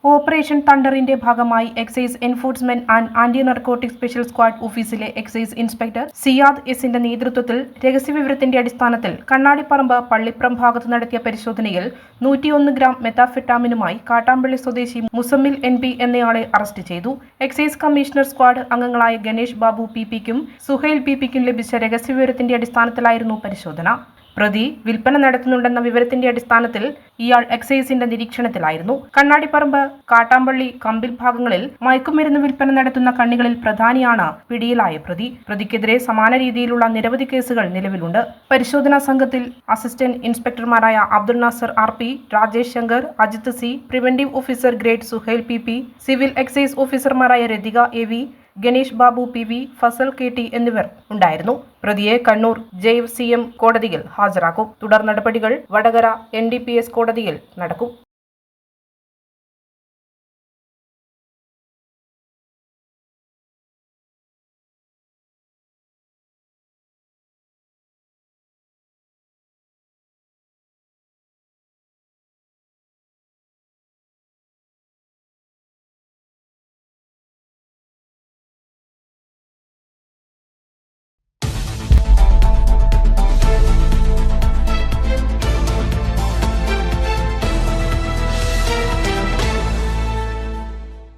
Operation തണ്ടറിന്റെ ഭാഗമായി excise enforcement and anti narcotic special squad ഓഫീസിലെ എക്സൈസ് ഇൻസ്പെക്ടർ സിയാദ് എസിന്റെ നേതൃത്വത്തിൽ രഹസ്യവിവരത്തിന്റെ അടിസ്ഥാനത്തിൽ കണ്ണാടിപ്പറമ്പ് പള്ളിപ്രം ഭാഗത്ത് നടത്തിയ പരിശോധനയിൽ 101 ഗ്രാം മെത്താഫെറ്റാമിനുമായി കാട്ടാമ്പള്ളി സ്വദേശി മുസമ്മിൽ NP എന്നയാളെ അറസ്റ്റ് ചെയ്തു. എക്സൈസ് കമ്മീഷണർ സ്ക്വാഡ് അംഗങ്ങളായ ഗണേഷ് ബാബു PP-ക്കും സുഹൈൽ PP-ക്കും ലഭിച്ച രഹസ്യവിവരത്തിന്റെ അടിസ്ഥാനത്തിലായിരുന്നു പരിശോധന. പ്രതി വിൽപ്പന നടത്തുന്നുണ്ടെന്ന വിവരത്തിന്റെ അടിസ്ഥാനത്തിൽ ഇയാൾ എക്സൈസിന്റെ നിരീക്ഷണത്തിലായിരുന്നു. കണ്ണാടിപ്പറമ്പ്, കാട്ടാമ്പള്ളി, കമ്പിൽ ഭാഗങ്ങളിൽ മയക്കുമരുന്ന് വിൽപ്പന നടത്തുന്ന കണ്ണികളിൽ പ്രധാനിയാണ് പിടിയിലായ പ്രതി. പ്രതിക്കെതിരെ സമാന രീതിയിലുള്ള നിരവധി കേസുകൾ നിലവിലുണ്ട്. പരിശോധനാ സംഘത്തിൽ അസിസ്റ്റന്റ് ഇൻസ്പെക്ടർമാരായ Abdul Nasar RP, Rajesh Shankar, Ajith C, preventive officer grade Suhail PP, civil excise ഓഫീസർമാരായ Rathika AV, Ganesh Babu PV, Fasal KT എന്നിവർ ഉണ്ടായിരുന്നു. പ്രതിയെ കണ്ണൂർ JFCM കോടതിയിൽ ഹാജരാക്കും. തുടർ നടപടികൾ വടകര NDPS കോടതിയിൽ നടക്കും.